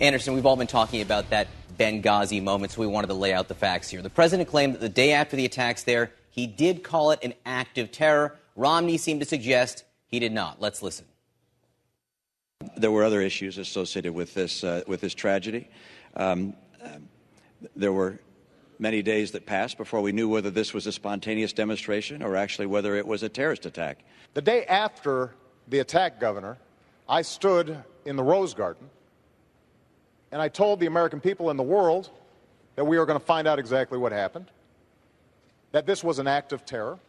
Anderson, we've all been talking about that Benghazi moment, so we wanted to lay out the facts here. The president claimed that the day after the attacks there, he did call it an act of terror. Romney seemed to suggest he did not. Let's listen. There were other issues associated with this tragedy. There were many days that passed before we knew whether this was a spontaneous demonstration or actually whether it was a terrorist attack. The day after the attack, Governor, I stood in the Rose Garden and I told the American people and the world that we were going to find out exactly what happened, that this was an act of terror.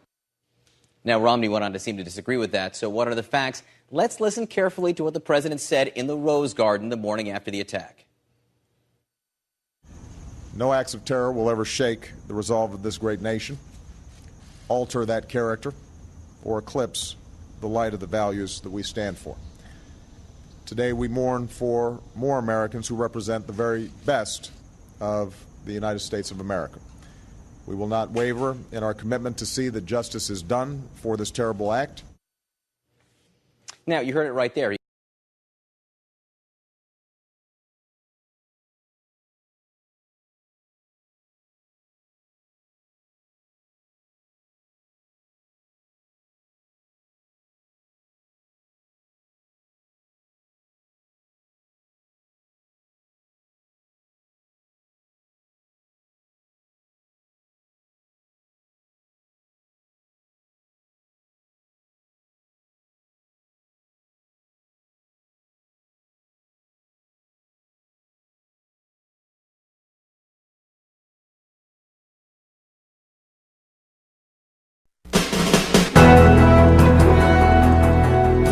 Now, Romney went on to seem to disagree with that. So what are the facts? Let's listen carefully to what the president said in the Rose Garden the morning after the attack. No acts of terror will ever shake the resolve of this great nation, alter that character, or eclipse the light of the values that we stand for. Today we mourn for more Americans who represent the very best of the United States of America. We will not waver in our commitment to see that justice is done for this terrible act. Now, you heard it right there.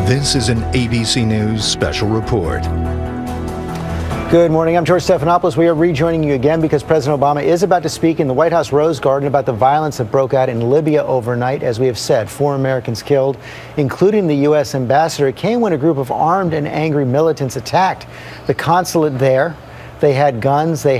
This is an ABC News special report. Good morning. I'm George Stephanopoulos. We are rejoining you again because President Obama is about to speak in the White House Rose Garden about the violence that broke out in Libya overnight. As we have said, 4 Americans killed, including the U.S. ambassador. It came when a group of armed and angry militants attacked the consulate there. They had guns. They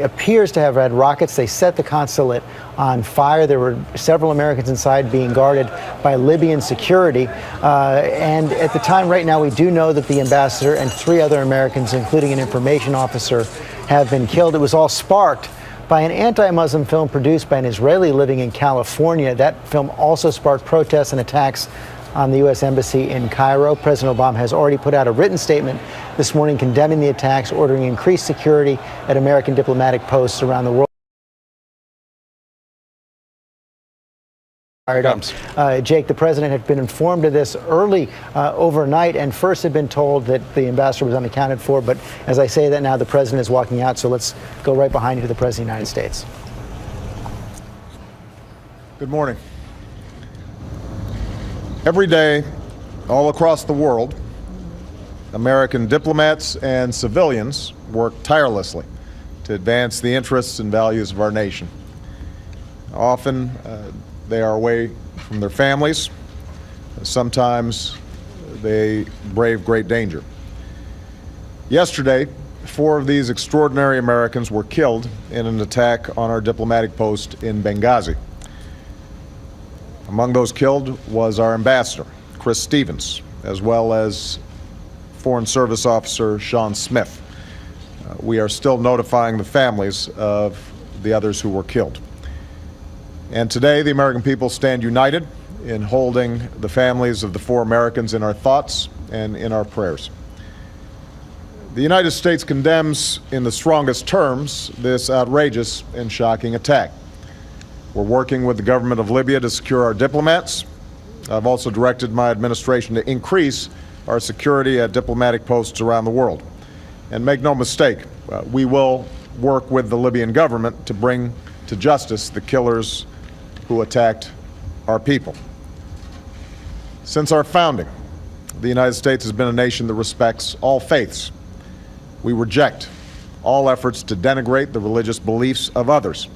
appears to have had rockets. They set the consulate on fire. There were several Americans inside being guarded by Libyan security. And at the time, right now, we do know that the ambassador and 3 other Americans, including an information officer, have been killed. It was all sparked by an anti-Muslim film produced by an Israeli living in California. That film also sparked protests and attacks on the U.S. Embassy in Cairo. President Obama has already put out a written statement this morning condemning the attacks, ordering increased security at American diplomatic posts around the world. Jake, the president had been informed of this early overnight and first had been told that the ambassador was unaccounted for. But as I say that now, the president is walking out. So let's go right behind you to the president of the United States. Good morning. Every day, all across the world, American diplomats and civilians work tirelessly to advance the interests and values of our nation. Often, they are away from their families. Sometimes they brave great danger. Yesterday, 4 of these extraordinary Americans were killed in an attack on our diplomatic post in Benghazi. Among those killed was our ambassador, Chris Stevens, as well as Foreign Service Officer Sean Smith. We are still notifying the families of the others who were killed. And today, the American people stand united in holding the families of the 4 Americans in our thoughts and in our prayers. The United States condemns in the strongest terms this outrageous and shocking attack. We're working with the government of Libya to secure our diplomats. I've also directed my administration to increase our security at diplomatic posts around the world. And make no mistake, we will work with the Libyan government to bring to justice the killers who attacked our people. Since our founding, the United States has been a nation that respects all faiths. We reject all efforts to denigrate the religious beliefs of others.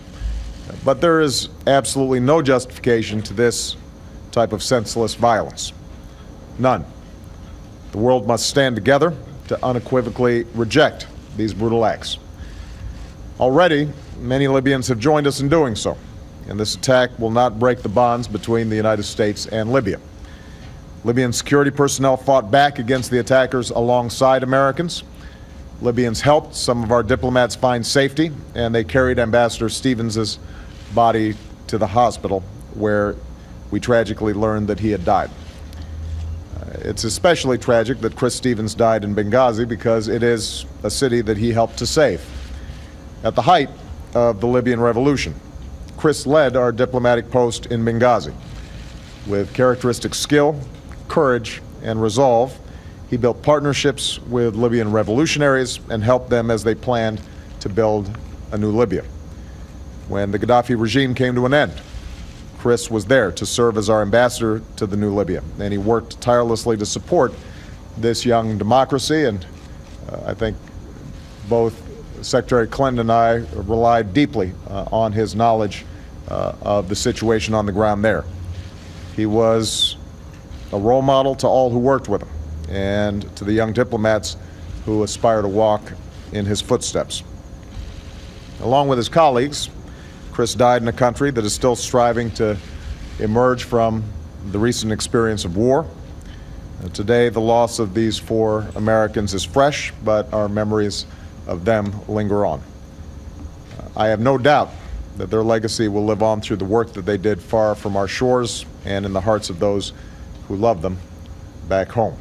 But there is absolutely no justification to this type of senseless violence. None. The world must stand together to unequivocally reject these brutal acts. Already, many Libyans have joined us in doing so, and this attack will not break the bonds between the United States and Libya. Libyan security personnel fought back against the attackers alongside Americans. Libyans helped some of our diplomats find safety, and they carried Ambassador Stevens' body to the hospital, where we tragically learned that he had died. It's especially tragic that Chris Stevens died in Benghazi because it is a city that he helped to save. At the height of the Libyan revolution, Chris led our diplomatic post in Benghazi. With characteristic skill, courage, and resolve, he built partnerships with Libyan revolutionaries and helped them as they planned to build a new Libya. When the Gaddafi regime came to an end, Chris was there to serve as our ambassador to the new Libya, and he worked tirelessly to support this young democracy, and I think both Secretary Clinton and I relied deeply on his knowledge of the situation on the ground there. He was a role model to all who worked with him and to the young diplomats who aspire to walk in his footsteps. Along with his colleagues, Chris died in a country that is still striving to emerge from the recent experience of war. Today, the loss of these 4 Americans is fresh, but our memories of them linger on. I have no doubt that their legacy will live on through the work that they did far from our shores and in the hearts of those who love them back home.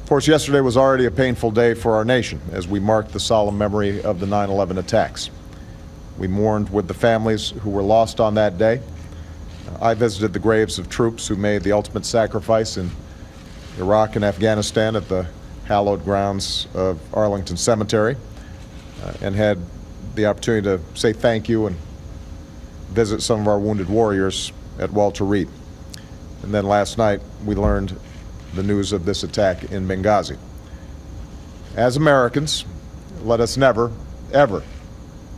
Of course, yesterday was already a painful day for our nation as we marked the solemn memory of the 9/11 attacks. We mourned with the families who were lost on that day. I visited the graves of troops who made the ultimate sacrifice in Iraq and Afghanistan at the hallowed grounds of Arlington Cemetery and had the opportunity to say thank you and visit some of our wounded warriors at Walter Reed. And then last night, we learned the news of this attack in Benghazi. As Americans, let us never, ever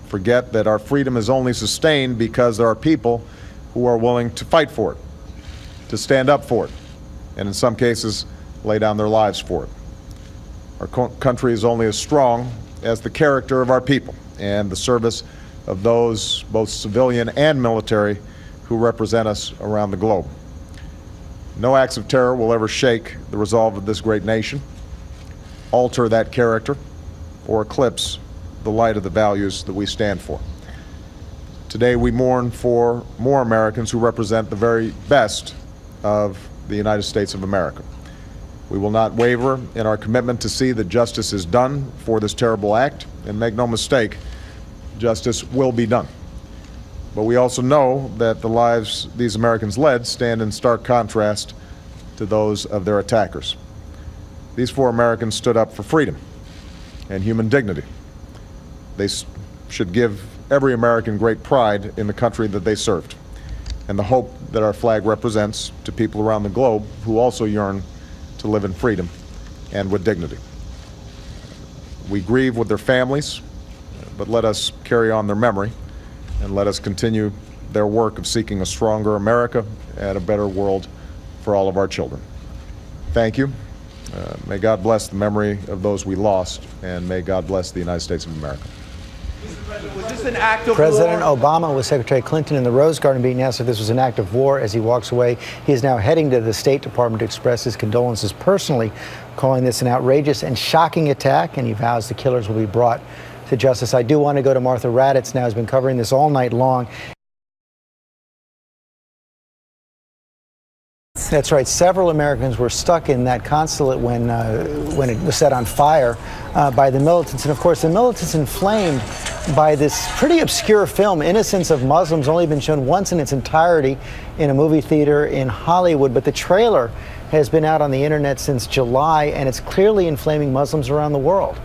forget that our freedom is only sustained because there are people who are willing to fight for it, to stand up for it, and in some cases, lay down their lives for it. Our country is only as strong as the character of our people and the service of those, both civilian and military, who represent us around the globe. No acts of terror will ever shake the resolve of this great nation, alter that character, or eclipse the light of the values that we stand for. Today we mourn for more Americans who represent the very best of the United States of America. We will not waver in our commitment to see that justice is done for this terrible act, and make no mistake, justice will be done. But we also know that the lives these Americans led stand in stark contrast to those of their attackers. These 4 Americans stood up for freedom and human dignity. They should give every American great pride in the country that they served, and the hope that our flag represents to people around the globe who also yearn to live in freedom and with dignity. We grieve with their families, but let us carry on their memory, and let us continue their work of seeking a stronger America and a better world for all of our children. Thank you. May God bless the memory of those we lost, and may God bless the United States of America. Was this an act of President war? Obama with Secretary Clinton in the Rose Garden being asked if this was an act of war as he walks away. He is now heading to the State Department to express his condolences personally, calling this an outrageous and shocking attack, and he vows the killers will be brought to justice. I do want to go to Martha Raddatz now, who's been covering this all night long. That's right. Several Americans were stuck in that consulate when it was set on fire by the militants. And of course, the militants inflamed by this pretty obscure film, Innocence of Muslims, only been shown once in its entirety in a movie theater in Hollywood. But the trailer has been out on the internet since July, and it's clearly inflaming Muslims around the world.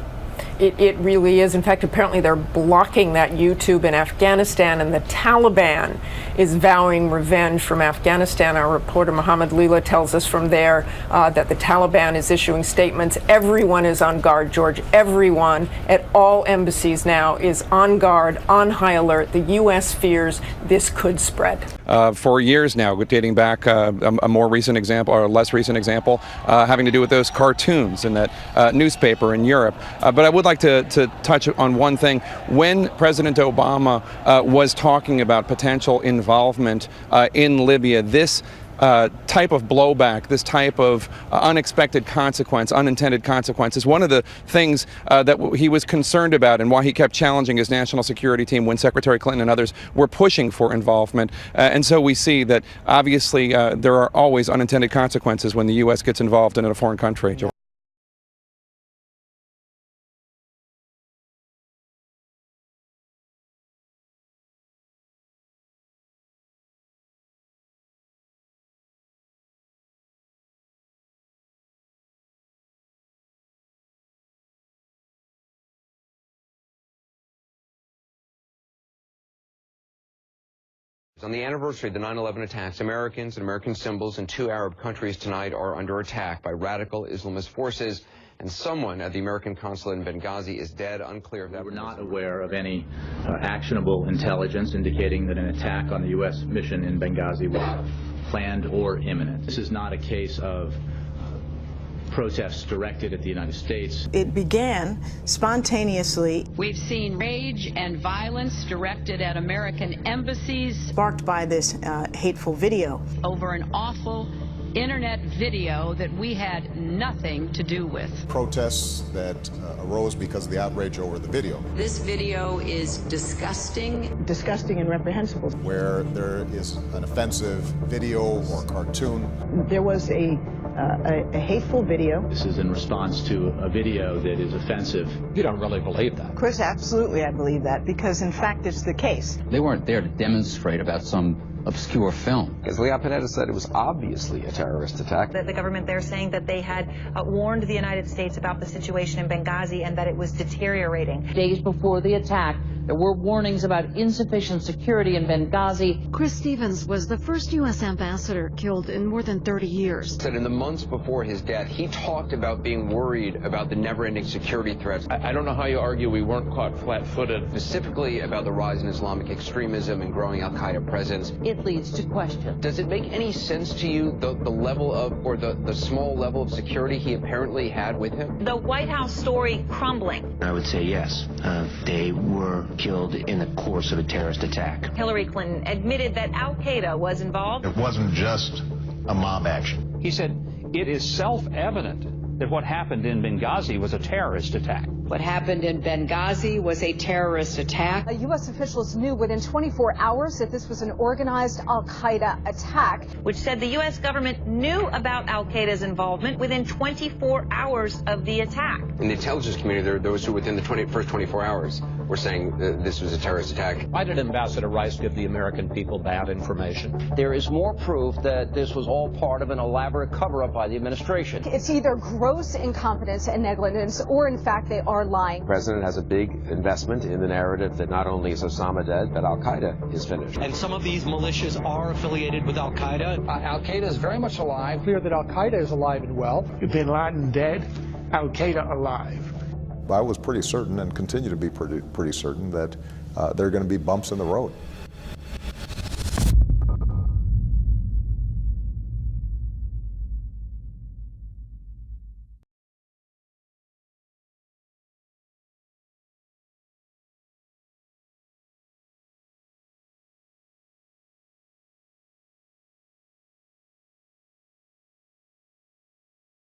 It really is. In fact, apparently they're blocking that YouTube in Afghanistan, and the Taliban is vowing revenge from Afghanistan. Our reporter Mohammed Leela tells us from there that the Taliban is issuing statements. Everyone is on guard, George. Everyone at all embassies now is on guard, on high alert. The U.S. fears this could spread. For years now, dating back a more recent example, or a less recent example, having to do with those cartoons in that newspaper in Europe. But I would like to touch on one thing. When President Obama was talking about potential involvement in Libya, this type of blowback, this type of unexpected consequence, unintended consequences. One of the things that he was concerned about and why he kept challenging his national security team when Secretary Clinton and others were pushing for involvement. And so we see that obviously there are always unintended consequences when the U.S. gets involved in a foreign country. On the anniversary of the 9/11 attacks, Americans and American symbols in 2 Arab countries tonight are under attack by radical Islamist forces, and someone at the American consulate in Benghazi is dead. Unclear if that We're not aware of any actionable intelligence indicating that an attack on the U.S. mission in Benghazi was planned or imminent. This is not a case of protests directed at the United States. It began spontaneously. We've seen rage and violence directed at American embassies. Sparked by this hateful video. Over an awful internet video that we had nothing to do with. Protests that arose because of the outrage over the video. This video is disgusting. Disgusting and reprehensible. Where there is an offensive video or cartoon. There was a hateful video. This is in response to a video that is offensive. You don't really believe that? Chris, absolutely I believe that, because in fact it's the case. They weren't there to demonstrate about some obscure film. As Leon Panetta said, it was obviously a terrorist attack. The government there saying that they had warned the United States about the situation in Benghazi and that it was deteriorating. Days before the attack, there were warnings about insufficient security in Benghazi. Chris Stevens was the first U.S. ambassador killed in more than 30 years. Said in the months before his death, he talked about being worried about the never-ending security threats. I don't know how you argue we weren't caught flat-footed. Specifically about the rise in Islamic extremism and growing al-Qaeda presence. It leads to questions. Does it make any sense to you the level of, or the small level of security he apparently had with him? The White House story crumbling. I would say yes. They were killed in the course of a terrorist attack. Hillary Clinton admitted that al-Qaeda was involved. It wasn't just a mob action. He said, it is self-evident that what happened in Benghazi was a terrorist attack. What happened in Benghazi was a terrorist attack. U.S. officials knew within 24 hours that this was an organized al-Qaeda attack. Which said the U.S. government knew about al-Qaeda's involvement within 24 hours of the attack. In the intelligence community, there are those who within the first 24 hours were saying this was a terrorist attack. Why did Ambassador Rice give the American people bad information? There is more proof that this was all part of an elaborate cover-up by the administration. It's either gross incompetence and negligence, or in fact they are lying. The president has a big investment in the narrative that not only is Osama dead, but al-Qaeda is finished. And some of these militias are affiliated with al-Qaeda. Al-Qaeda is very much alive. Clear that al-Qaeda is alive and well. Bin Laden dead, al-Qaeda alive. I was pretty certain and continue to be pretty certain that there are going to be bumps in the road.